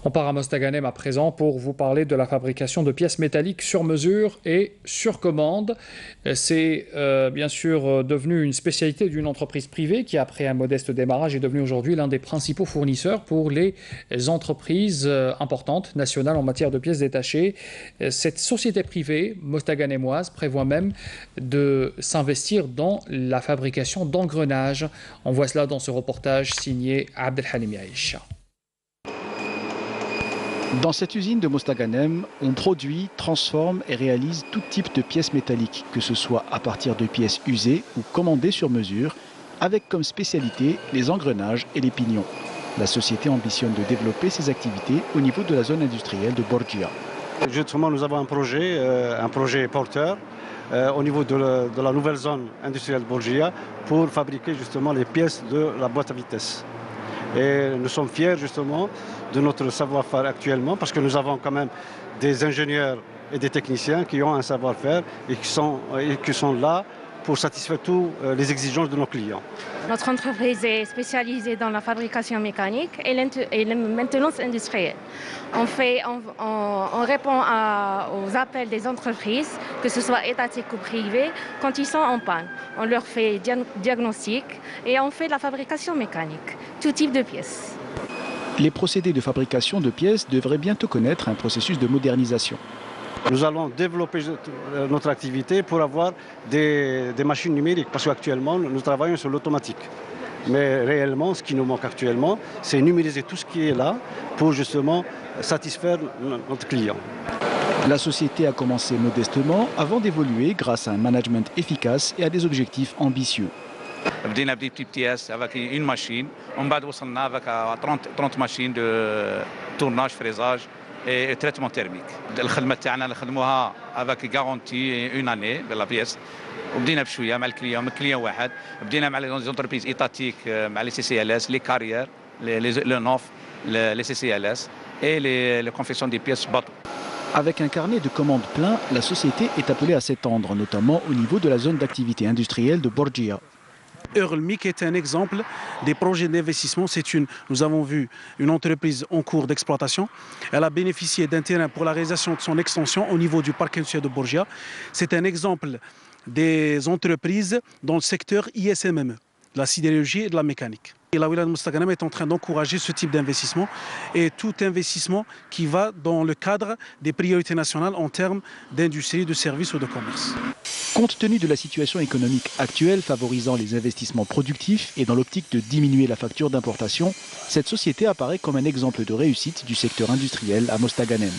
On part à Mostaganem à présent pour vous parler de la fabrication de pièces métalliques sur mesure et sur commande. C'est bien sûr devenu une spécialité d'une entreprise privée qui, après un modeste démarrage, est devenue aujourd'hui l'un des principaux fournisseurs pour les entreprises importantes nationales en matière de pièces détachées. Cette société privée mostaganemoise prévoit même de s'investir dans la fabrication d'engrenages. On voit cela dans ce reportage signé Abdelhalim Yaïcha. Dans cette usine de Mostaganem, on produit, transforme et réalise tout type de pièces métalliques, que ce soit à partir de pièces usées ou commandées sur mesure, avec comme spécialité les engrenages et les pignons. La société ambitionne de développer ses activités au niveau de la zone industrielle de Borgia. Justement, nous avons un projet porteur au niveau de la nouvelle zone industrielle de Borgia pour fabriquer justement les pièces de la boîte à vitesse. Et nous sommes fiers justement de notre savoir-faire actuellement parce que nous avons quand même des ingénieurs et des techniciens qui ont un savoir-faire et qui sont là pour satisfaire toutes les exigences de nos clients. Notre entreprise est spécialisée dans la fabrication mécanique et la maintenance industrielle. On répond aux appels des entreprises, que ce soit étatiques ou privées, quand ils sont en panne. On leur fait diagnostic et on fait la fabrication mécanique, tout type de pièces. Les procédés de fabrication de pièces devraient bientôt connaître un processus de modernisation. Nous allons développer notre activité pour avoir des machines numériques parce qu'actuellement, nous travaillons sur l'automatique. Mais réellement, ce qui nous manque actuellement, c'est numériser tout ce qui est là pour justement satisfaire notre client. La société a commencé modestement avant d'évoluer grâce à un management efficace et à des objectifs ambitieux. بدينا بدي pièces avec une machine. On بعد وصلنا avec 30 machines de tournage, fraisage et traitement thermique. الخدمة تاعنا نخدموها avec garantie une année de la pièce. وبدينا بشوية مع الكليون واحد. بدينا مع les entreprises étatiques, مع les CCLS, les carrières, le NOF, les CCLS et les confections des pièces bateau. Avec un carnet de commandes plein, la société est appelée à s'étendre, notamment au niveau de la zone d'activité industrielle de Borgia. Eurlmic est un exemple des projets d'investissement. Nous avons vu une entreprise en cours d'exploitation. Elle a bénéficié d'un terrain pour la réalisation de son extension au niveau du parc industriel de Borgia. C'est un exemple des entreprises dans le secteur ISMME, de la sidérurgie et de la mécanique. Et la wilaya de Mostaganem est en train d'encourager ce type d'investissement et tout investissement qui va dans le cadre des priorités nationales en termes d'industrie, de services ou de commerce. Compte tenu de la situation économique actuelle favorisant les investissements productifs et dans l'optique de diminuer la facture d'importation, cette société apparaît comme un exemple de réussite du secteur industriel à Mostaganem.